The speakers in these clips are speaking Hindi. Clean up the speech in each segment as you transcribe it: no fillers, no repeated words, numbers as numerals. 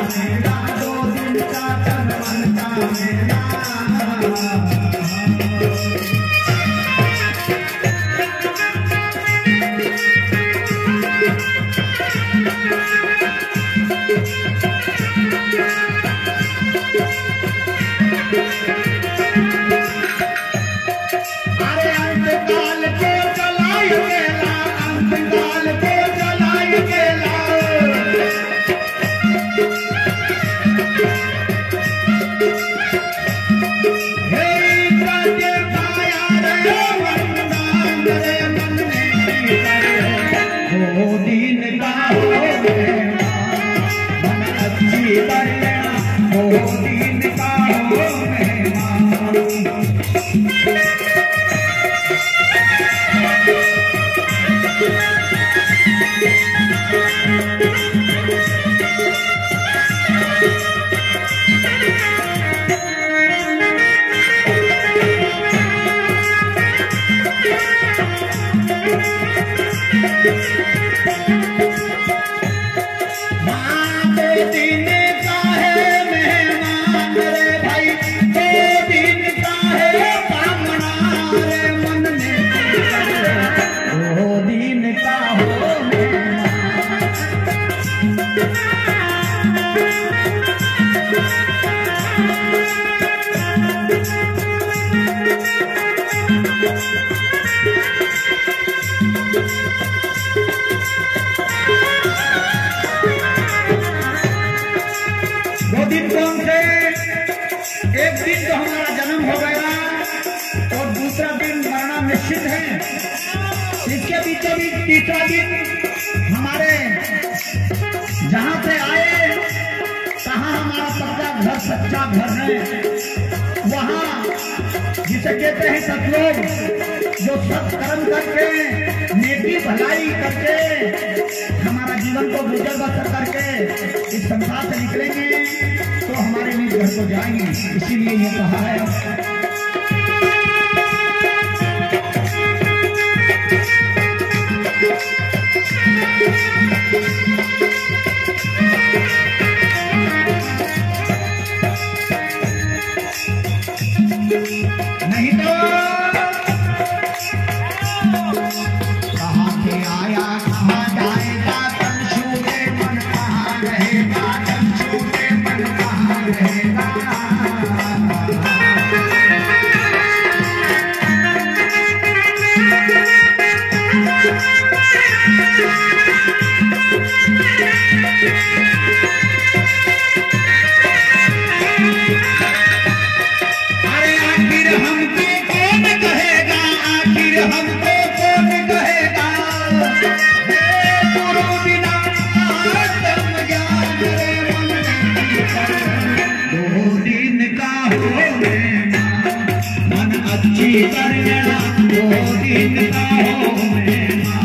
मेला, 2 दिन का तन मन का मेला। अरे अंतकाल को चलाए गेला, अंतकाल को चलाए गेला। हे काटे पाया रे वंदन रे मन में करे, 2 दिन का हो मेला, मन अच्छी करे, 2 दिन का हो मेला। एक दिन तो हमारा जन्म हो गया और दूसरा दिन मरना निश्चित है। इसके बीचों बीच तीसरा दिन हमारे जहां से आए कहाँ हमारा पक्का घर सच्चा घर है, वहां जिसे कहते हैं सतलोक, जो सत्कर्म करके नेकी भलाई करके हमारा जीवन को गुजर बसर करके इस संसार से निकलेंगे तो हमारे निज घर को जाएंगे। इसीलिए ये कहा है नहीं तो कहाँ से आया कहाँ जाएगा, तन छूटे मन कहाँ रहेगा, तन छूटे मन कहाँ रहेगा। अरे आखिर हमको कौन कहेगा, आखिर हमको कौन कहेगा, गुरु बिना आत्म ज्ञान रे मन में 2 दिन का हो मेला, मन अच्छी कर लेना, 2 दिन का हो मेला।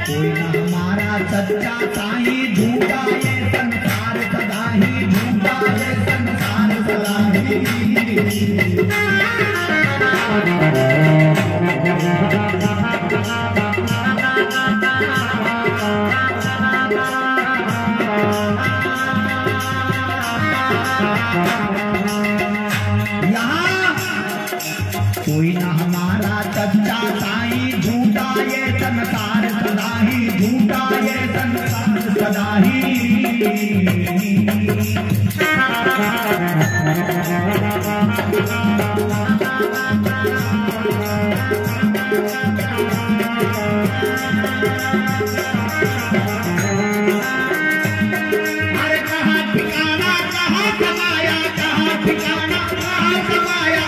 कोई न हमारा सच्चा साईं, झूठा ये संसार सदा ही, झूठा ये संसार सदा ही। कोई ना हमारा सच्चा साई, झूठा ये संसार सदा ही, झूठा ये संसार सदा ही। अरे कहाँ ठिकाना कहाँ समाया, कहाँ ठिकाना कहाँ समाया।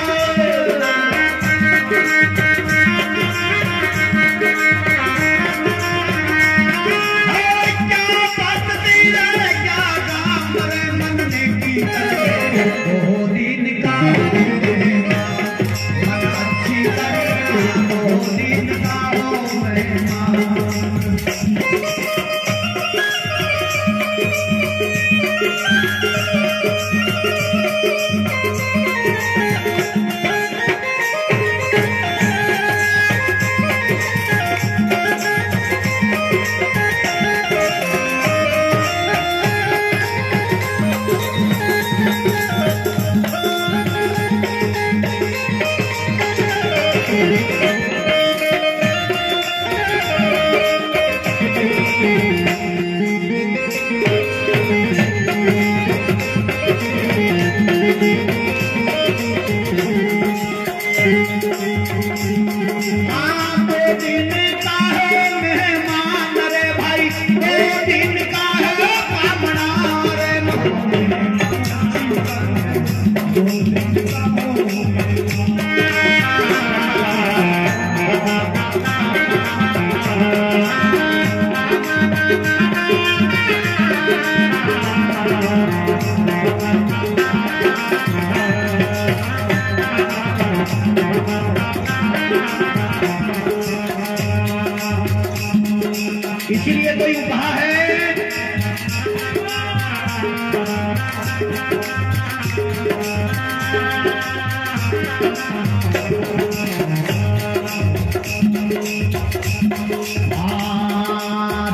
इसीलिए तो यूं कहा है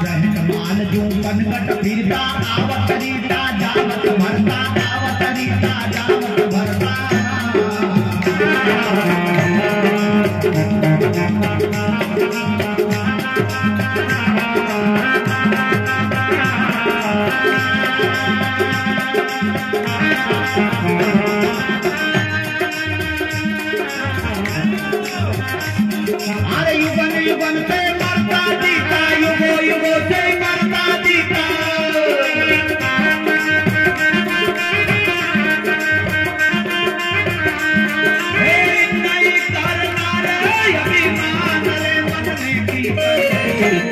रहमान जो कनकट फिरता, आवत रीता जावत भरता, आवत रीता जावत भरता। अरे युगन युगन से मरता जीता, युगो युगो से मरता जीता। हे नहीं करना रे अभिमान रे बनने की,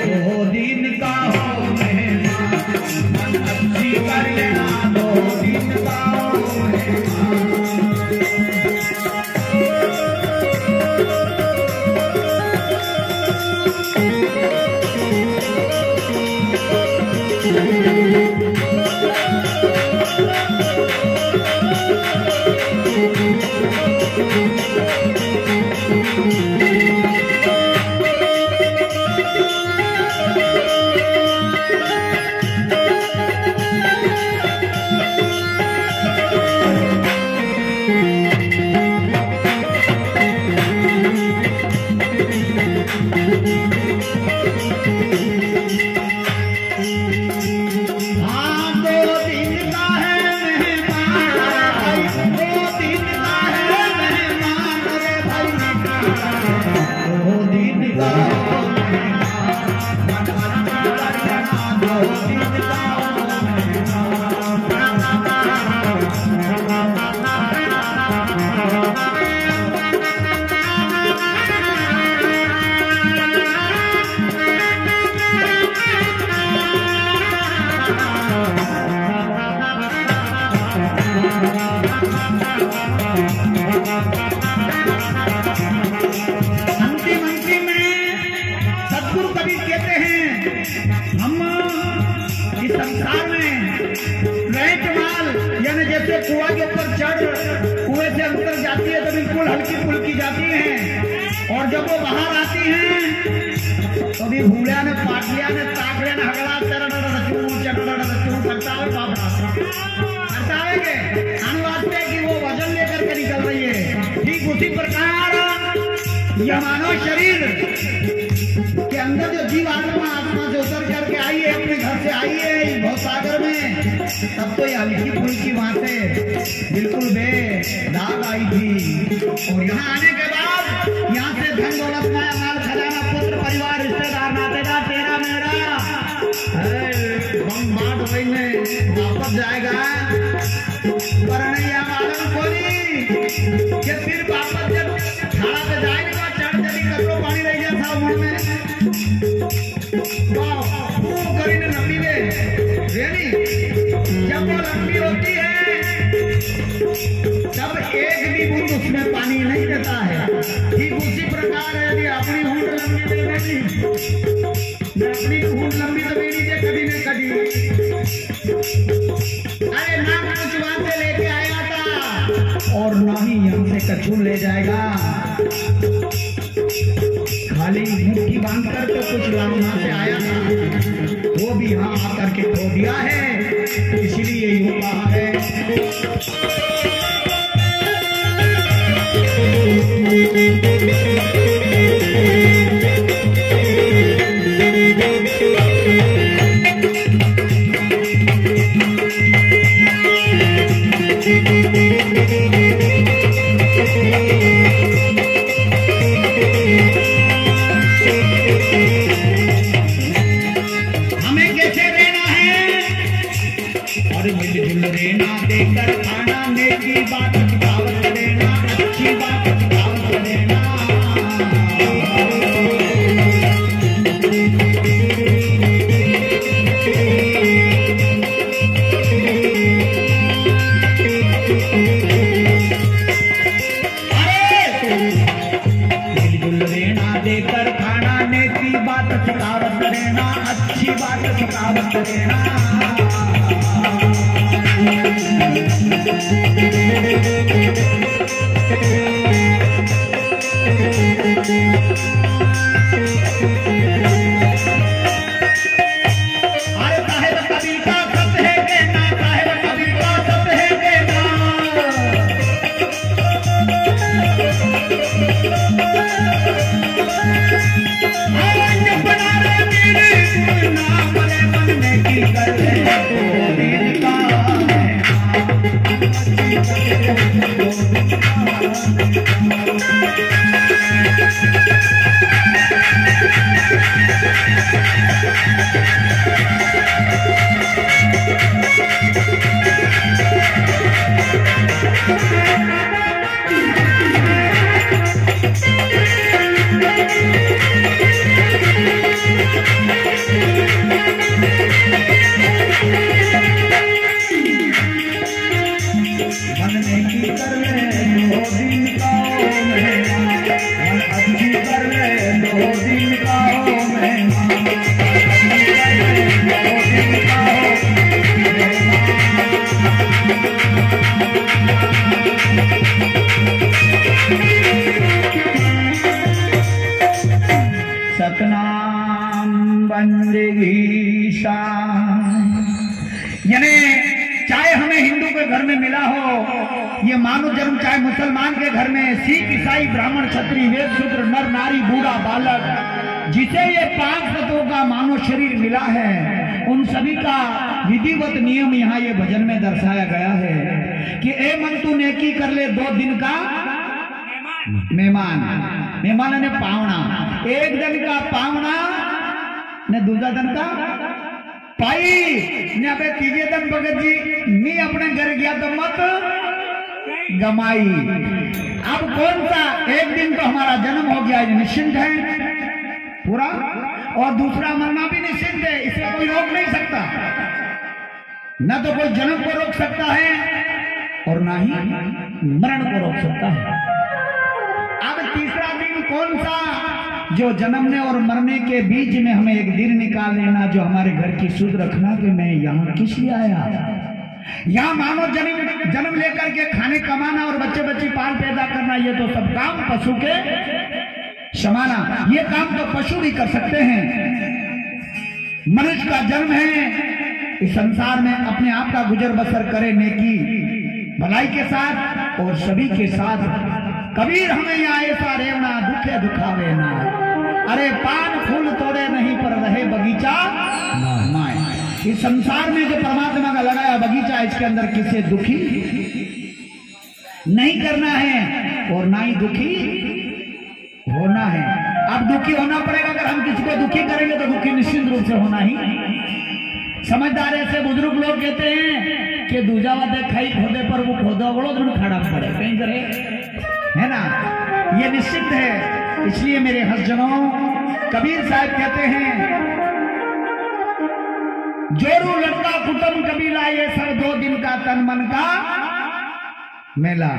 दो दिन का हो मेहमान, मन अच्छी कर लेना, दो दिन का हो मेहमान। कुआ के ऊपर चढ़ कुएं से अंतर जाती है तो बिल्कुल हल्की फुल्की जाती है, और जब वो बाहर आती हैं तो भी भूलिया ने पाटिया ने ताकड़े ने हगड़ा करता है करता है कि अनुवाद पे कि वो वजन लेकर के निकल रही है। ठीक उसी प्रकार यह मानव शरीर के अंदर जो जीव आत्मा से उतर करके आई है, अपने घर से आई है भव सागर में, तब तो ये हल्की फुल्की वहां से बिल्कुल बेदाग आई थी। और यहाँ आने के बाद यहाँ से धन दौलत माल खजाना पुत्र परिवार रिश्तेदार नातेदार तेरा मेरा वही में वापस जाएगा। पर नहीं यह मालूम कोई कि फिर वापस जब खाड़ा पे जाएगा चढ़ चली कपड़ों पानी रह गया था उम्र में करीने लंबी में रेडी जब वो लंबी होती है तब एक भी बूंद उसमें पानी नहीं देता है। ठीक उसी प्रकार है यदि अपनी ऊँट लंबी दे देती, अपनी ऊँट लंबी तो मेरी जे कभी नहीं कभी। अरे ना कुछ से लेके आया था और ना ही हमसे कछू ले जाएगा। खाली मुट्ठी बांधकर तो कुछ लाना से आया था, वो भी यहाँ आकर के खो दिया है। इसलिए यूं कहा है मिलजुल रहना देकर खाना नेकी बात दावत देना अच्छी बात दावत देना। मिलजुल रहना देकर खाना नेकी बात दावत देना अच्छी बात दावत देना। अरे साहेब कबीर का सब है कहना, साहेब कबीर का सब है कहना। बना रहे मेरे नाम बनने की कर सतनाम बंदगी यानी चाहे हमें हिंदू के घर में मिला हो ये मानव जन्म, चाहे मुसलमान के घर में, सिख ईसाई ब्राह्मण क्षत्रिय वेद शूद्र नर नारी बूढ़ा बालक, जिसे ये 5 तत्वों का मानव शरीर मिला है, उन सभी का विधिवत नियम यहाँ ये भजन में दर्शाया गया है कि ए मन तू नेकी कर ले 2 दिन का मेहमान, मेहमान ने पावना, 1 दिन का पावना ने दूसरा दिन का पाई ने अबे 3जे दिन भगत जी नी अपने घर गया तो मत गमाई। अब कौन सा 1 दिन तो हमारा जन्म हो गया निश्चिंत है पूरा, और दूसरा मरना भी निश्चिंत है, इसे कोई रोक नहीं सकता, न तो कोई जन्म को रोक सकता है और ना ही मरण को रोक सकता है। अब तीसरा दिन कौन सा, जो जन्मने और मरने के बीच में हमें एक दिन निकाल लेना, जो हमारे घर की सुध रखना कि मैं यहाँ किस लिए आया, यहाँ मानव जन्म लेकर के खाने कमाना और बच्चे बच्ची पाल पैदा करना, ये तो सब काम पशु के समाना, ये काम तो पशु भी कर सकते हैं। मनुष्य का जन्म है इस संसार में अपने आप का गुजर बसर करे नेकी भलाई के साथ और सभी के साथ कबीर हमें यहाँ ऐसा रेवना दुखे दुखावे ना। अरे पान फूल तोड़े नहीं पर रहे बगीचा माए। इस संसार में जो परमात्मा का लगाया बगीचा, इसके अंदर किसे दुखी नहीं करना है और ना ही दुखी होना है। अब दुखी होना पड़ेगा, अगर हम किसी को दुखी करेंगे तो दुखी निश्चित रूप से होना ही। समझदार ऐसे बुजुर्ग लोग कहते हैं कि दूजावा दे खाई खोदे पर वो खोदा बड़ो तो खड़ा पड़े कहीं करे, है ना, ये निश्चित है। इसलिए मेरे हसजनों, कबीर साहब कहते हैं जोरू लड़का कुटुंब कबीला ये सब 2 दिन का तन मन का मेला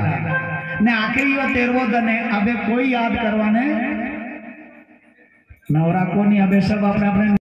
ने आखिरी वो 13वो दिन है। अबे कोई याद करवाने नवरा को नहीं, अबे सब अपने अपने